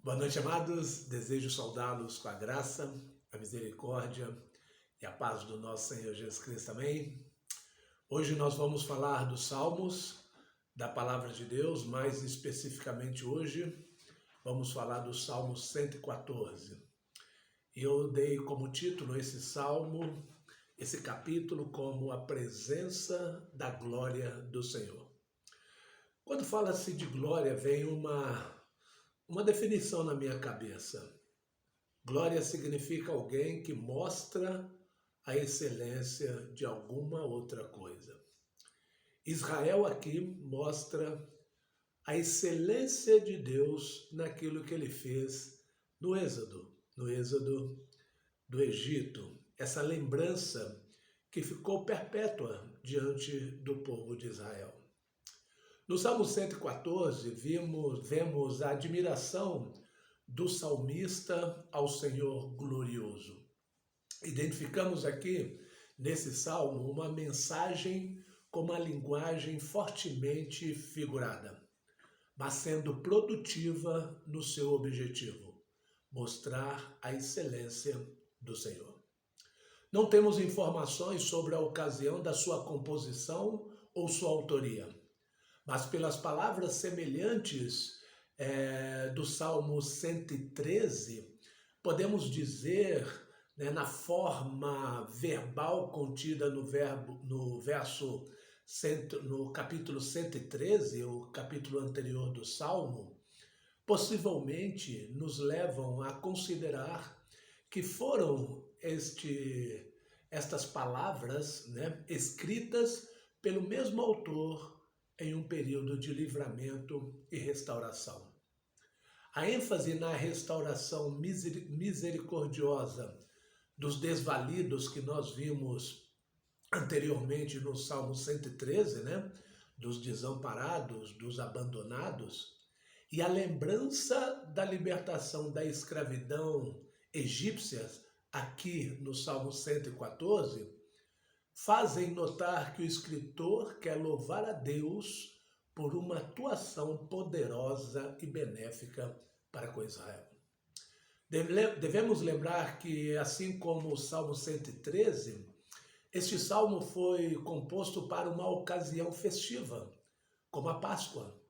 Boa noite, amados. Desejo saudá-los com a graça, a misericórdia e a paz do nosso Senhor Jesus Cristo. Amém? Hoje nós vamos falar dos Salmos, da Palavra de Deus, mais especificamente hoje, vamos falar do Salmo 114. E eu dei como título esse salmo, esse capítulo, como a presença da glória do Senhor. Quando fala-se de glória, vem uma definição na minha cabeça. Glória significa alguém que mostra a excelência de alguma outra coisa. Israel aqui mostra a excelência de Deus naquilo que ele fez no Êxodo do Egito. Essa lembrança que ficou perpétua diante do povo de Israel. No Salmo 114, vemos a admiração do salmista ao Senhor glorioso. Identificamos aqui, nesse salmo, uma mensagem com uma linguagem fortemente figurada, mas sendo produtiva no seu objetivo, mostrar a excelência do Senhor. Não temos informações sobre a ocasião da sua composição ou sua autoria, mas pelas palavras semelhantes do Salmo 113, podemos dizer, na forma verbal contida no capítulo 113, o capítulo anterior do Salmo, possivelmente nos levam a considerar que foram estas palavras escritas pelo mesmo autor em um período de livramento e restauração. A ênfase na restauração misericordiosa dos desvalidos que nós vimos anteriormente no Salmo 113, dos desamparados, dos abandonados, e a lembrança da libertação da escravidão egípcia, aqui no Salmo 114, fazem notar que o escritor quer louvar a Deus por uma atuação poderosa e benéfica para com Israel. Devemos lembrar que, assim como o Salmo 113, este salmo foi composto para uma ocasião festiva, como a Páscoa,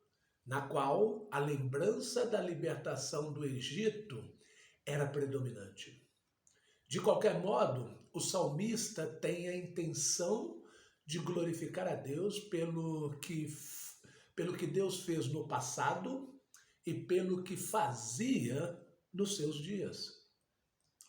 na qual a lembrança da libertação do Egito era predominante. De qualquer modo, o salmista tem a intenção de glorificar a Deus pelo que Deus fez no passado e pelo que fazia nos seus dias.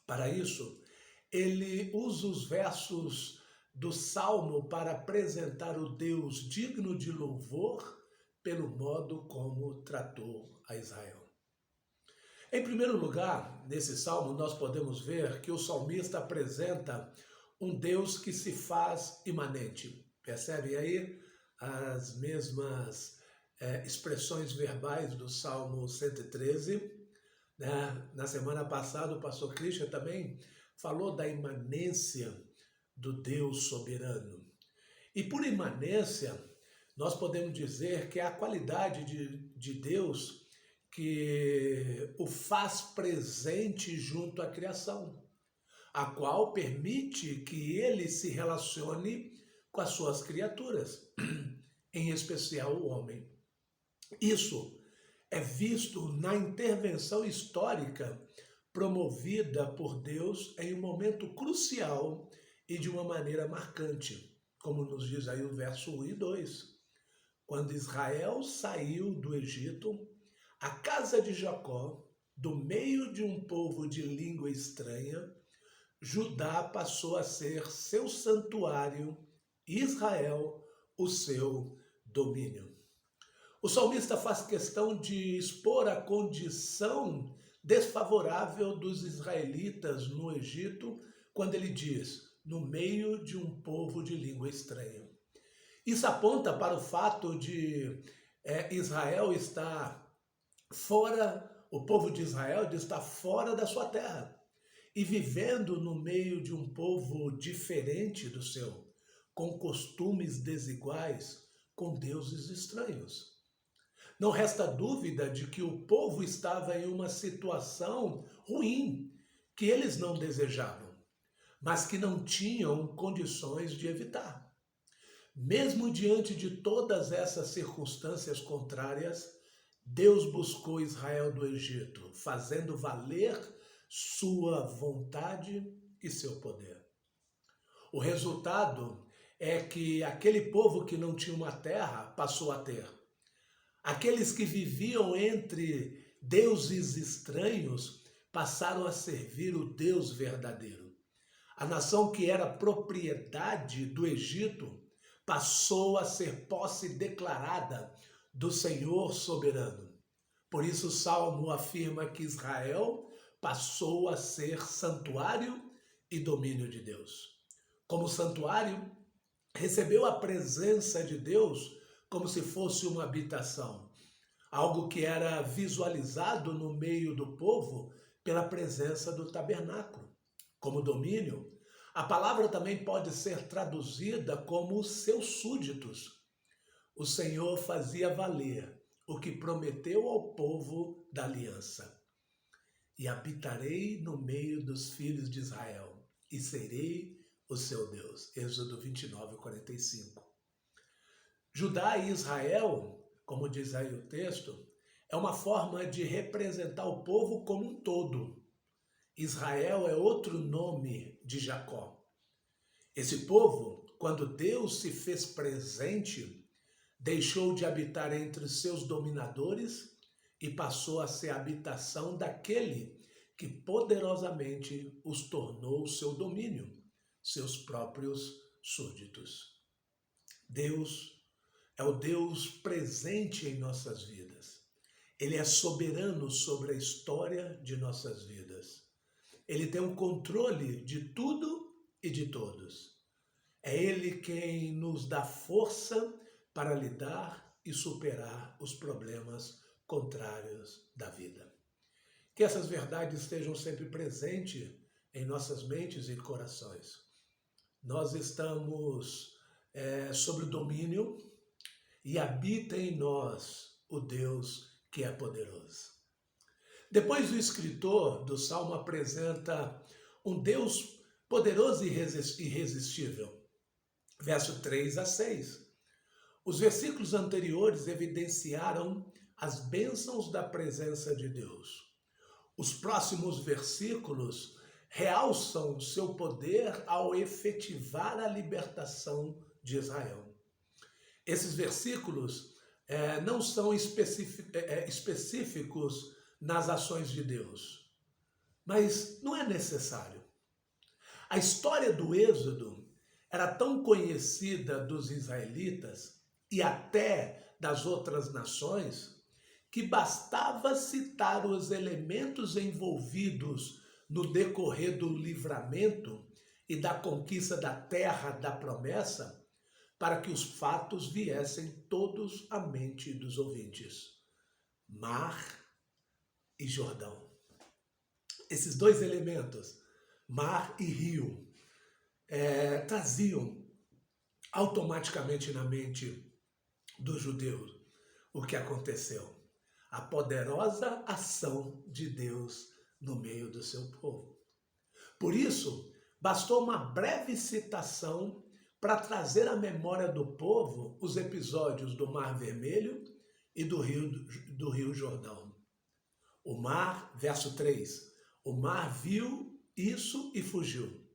Para isso, ele usa os versos do Salmo para apresentar o Deus digno de louvor pelo modo como tratou a Israel. Em primeiro lugar, nesse salmo, nós podemos ver que o salmista apresenta um Deus que se faz imanente. Percebem aí as mesmas expressões verbais do Salmo 113? Na semana passada, o pastor Christian também falou da imanência do Deus soberano. E por imanência, nós podemos dizer que é a qualidade de Deus que o faz presente junto à criação, a qual permite que ele se relacione com as suas criaturas, em especial o homem. Isso é visto na intervenção histórica promovida por Deus em um momento crucial e de uma maneira marcante, como nos diz aí o verso 1 e 2. Quando Israel saiu do Egito, a casa de Jacó, do meio de um povo de língua estranha, Judá passou a ser seu santuário, Israel o seu domínio. O salmista faz questão de expor a condição desfavorável dos israelitas no Egito, quando ele diz, no meio de um povo de língua estranha. Isso aponta para o fato de Israel estar o povo de Israel está fora da sua terra e vivendo no meio de um povo diferente do seu, com costumes desiguais, com deuses estranhos. Não resta dúvida de que o povo estava em uma situação ruim, que eles não desejavam, mas que não tinham condições de evitar. Mesmo diante de todas essas circunstâncias contrárias, Deus buscou Israel do Egito, fazendo valer sua vontade e seu poder. O resultado é que aquele povo que não tinha uma terra passou a ter. Aqueles que viviam entre deuses estranhos passaram a servir o Deus verdadeiro. A nação que era propriedade do Egito passou a ser posse declarada do Senhor soberano. Por isso o Salmo afirma que Israel passou a ser santuário e domínio de Deus. Como santuário, recebeu a presença de Deus como se fosse uma habitação, algo que era visualizado no meio do povo pela presença do tabernáculo. Como domínio, a palavra também pode ser traduzida como seus súditos. O Senhor fazia valer o que prometeu ao povo da aliança. E habitarei no meio dos filhos de Israel, e serei o seu Deus. Êxodo 29, 45. Judá e Israel, como diz aí o texto, é uma forma de representar o povo como um todo. Israel é outro nome de Jacó. Esse povo, quando Deus se fez presente, deixou de habitar entre seus dominadores e passou a ser a habitação daquele que poderosamente os tornou seu domínio, seus próprios súditos. Deus é o Deus presente em nossas vidas. Ele é soberano sobre a história de nossas vidas. Ele tem o controle de tudo e de todos. É Ele quem nos dá força para lidar e superar os problemas contrários da vida. Que essas verdades estejam sempre presentes em nossas mentes e corações. Nós estamos sob o domínio e habita em nós o Deus que é poderoso. Depois o escritor do Salmo apresenta um Deus poderoso e irresistível. Verso 3 a 6. Os versículos anteriores evidenciaram as bênçãos da presença de Deus. Os próximos versículos realçam seu poder ao efetivar a libertação de Israel. Esses versículos não são específicos nas ações de Deus, mas não é necessário. A história do Êxodo era tão conhecida dos israelitas e até das outras nações que bastava citar os elementos envolvidos no decorrer do livramento e da conquista da terra da promessa para que os fatos viessem todos à mente dos ouvintes. Mar e Jordão. Esses dois elementos, mar e rio, traziam automaticamente na mente dos judeus o que aconteceu. A poderosa ação de Deus no meio do seu povo. Por isso, bastou uma breve citação para trazer à memória do povo os episódios do Mar Vermelho e do Rio Jordão. O mar, verso 3, o mar viu isso e fugiu.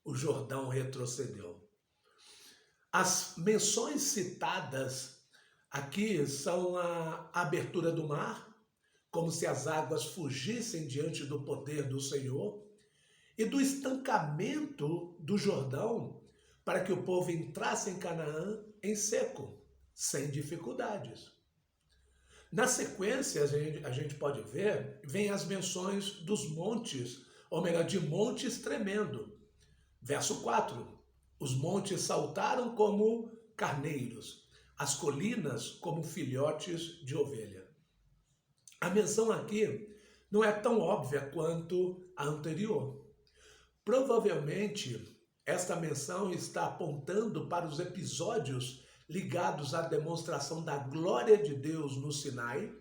O Jordão retrocedeu. As menções citadas aqui são a abertura do mar, como se as águas fugissem diante do poder do Senhor, e do estancamento do Jordão para que o povo entrasse em Canaã em seco, sem dificuldades. Na sequência, a gente pode ver, vem as menções dos montes, ou melhor, de montes tremendo. Verso 4, os montes saltaram como carneiros, as colinas como filhotes de ovelha. A menção aqui não é tão óbvia quanto a anterior. Provavelmente, esta menção está apontando para os episódios ligados à demonstração da glória de Deus no Sinai,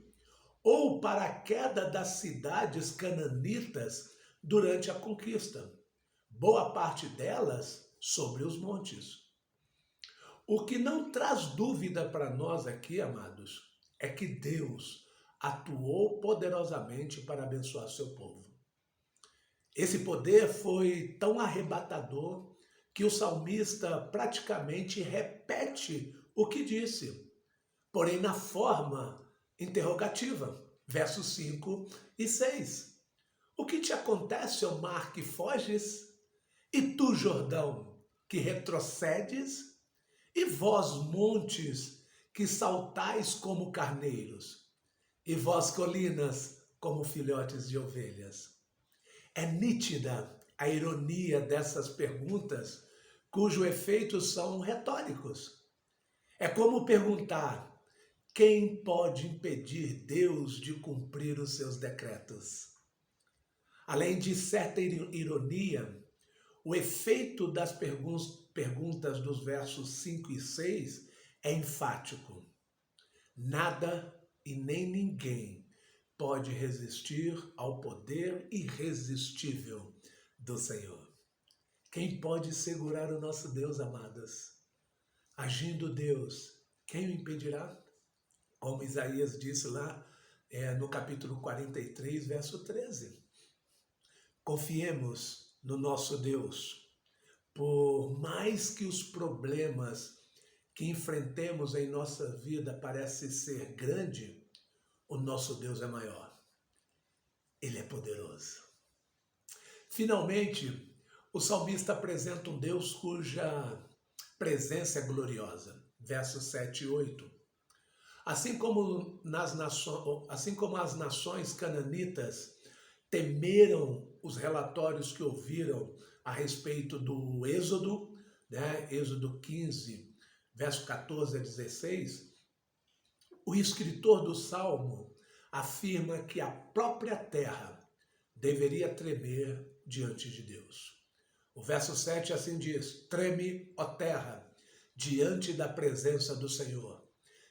ou para a queda das cidades cananitas durante a conquista, boa parte delas sobre os montes. O que não traz dúvida para nós aqui, amados, é que Deus atuou poderosamente para abençoar seu povo. Esse poder foi tão arrebatador que o salmista praticamente repete o que disse, porém na forma interrogativa, versos 5 e 6. O que te acontece, ó mar, que foges? E tu, Jordão, que retrocedes? E vós, montes, que saltais como carneiros? E vós, colinas, como filhotes de ovelhas? É nítida a ironia dessas perguntas, cujo efeitos são retóricos. É como perguntar: quem pode impedir Deus de cumprir os seus decretos? Além de certa ironia, o efeito das perguntas dos versos 5 e 6 é enfático. Nada e nem ninguém pode resistir ao poder irresistível do Senhor. Quem pode segurar o nosso Deus, amadas? Agindo Deus, quem o impedirá? Como Isaías disse lá no capítulo 43, verso 13. Confiemos no nosso Deus. Por mais que os problemas que enfrentemos em nossa vida parecem ser grandes, o nosso Deus é maior. Ele é poderoso. Finalmente, o salmista apresenta um Deus cuja presença é gloriosa. Versos 7 e 8. Assim como as nações cananitas temeram os relatórios que ouviram a respeito do Êxodo, né? Êxodo 15, verso 14 a 16, o escritor do Salmo afirma que a própria terra deveria tremer diante de Deus. O verso 7 assim diz: treme, ó terra, diante da presença do Senhor,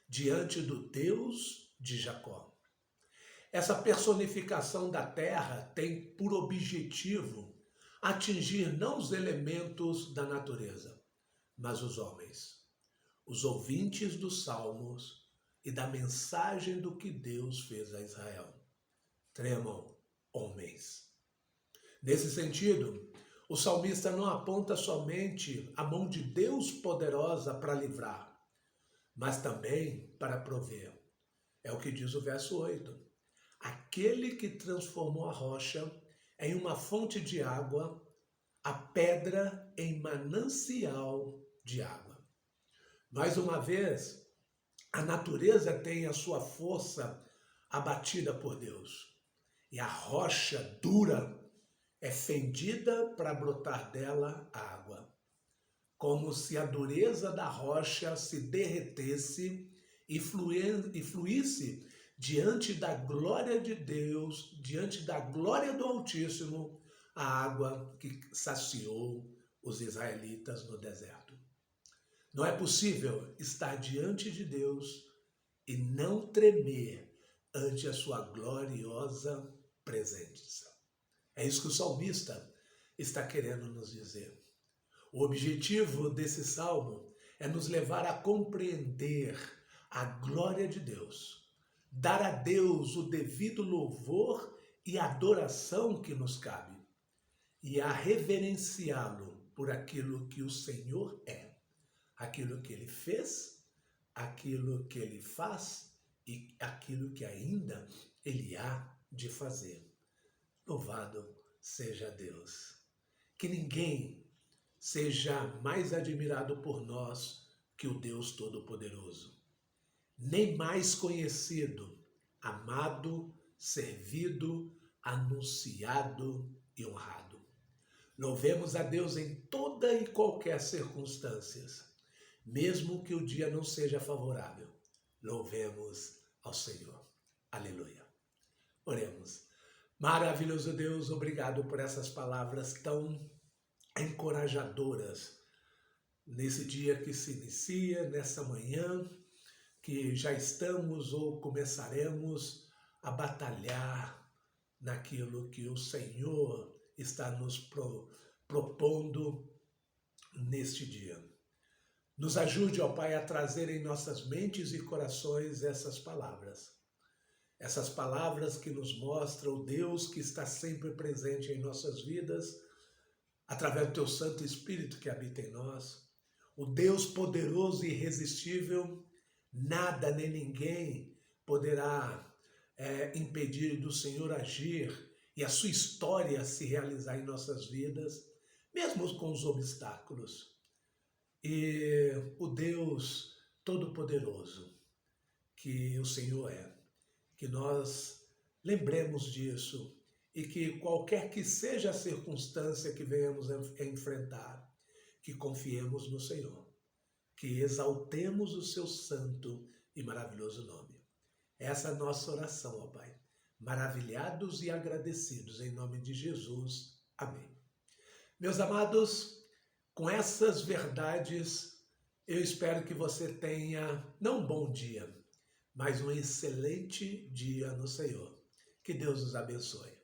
diante do Deus de Jacó. Essa personificação da terra tem por objetivo atingir não os elementos da natureza, mas os homens, os ouvintes dos salmos e da mensagem do que Deus fez a Israel. Tremam, homens. Nesse sentido, o salmista não aponta somente a mão de Deus poderosa para livrar, mas também para prover. É o que diz o verso 8. Aquele que transformou a rocha em uma fonte de água, a pedra em manancial de água. Mais uma vez, a natureza tem a sua força abatida por Deus. E a rocha dura é fendida para brotar dela água. Como se a dureza da rocha se derretesse e fluísse diante da glória de Deus, diante da glória do Altíssimo, a água que saciou os israelitas no deserto. Não é possível estar diante de Deus e não tremer ante a sua gloriosa presença. É isso que o salmista está querendo nos dizer. O objetivo desse salmo é nos levar a compreender a glória de Deus, dar a Deus o devido louvor e adoração que nos cabe, e a reverenciá-lo por aquilo que o Senhor é, aquilo que Ele fez, aquilo que Ele faz e aquilo que ainda Ele há de fazer. Louvado seja Deus. Que ninguém seja mais admirado por nós que o Deus Todo-Poderoso, nem mais conhecido, amado, servido, anunciado e honrado. Louvemos a Deus em toda e qualquer circunstância, mesmo que o dia não seja favorável. Louvemos ao Senhor. Aleluia. Oremos. Maravilhoso Deus, obrigado por essas palavras tão encorajadoras nesse dia que se inicia, nessa manhã, que já estamos ou começaremos a batalhar naquilo que o Senhor está nos propondo neste dia. Nos ajude, ó Pai, a trazer em nossas mentes e corações essas palavras que nos mostram o Deus que está sempre presente em nossas vidas, através do Teu Santo Espírito que habita em nós, o Deus poderoso e irresistível. Nada nem ninguém poderá impedir do Senhor agir e a sua história se realizar em nossas vidas, mesmo com os obstáculos. E o Deus Todo-Poderoso que o Senhor é, que nós lembremos disso e que qualquer que seja a circunstância que venhamos a enfrentar, que confiemos no Senhor, que exaltemos o seu santo e maravilhoso nome. Essa é a nossa oração, ó Pai. Maravilhados e agradecidos em nome de Jesus. Amém. Meus amados, com essas verdades, eu espero que você tenha, não um bom dia, mas um excelente dia no Senhor. Que Deus os abençoe.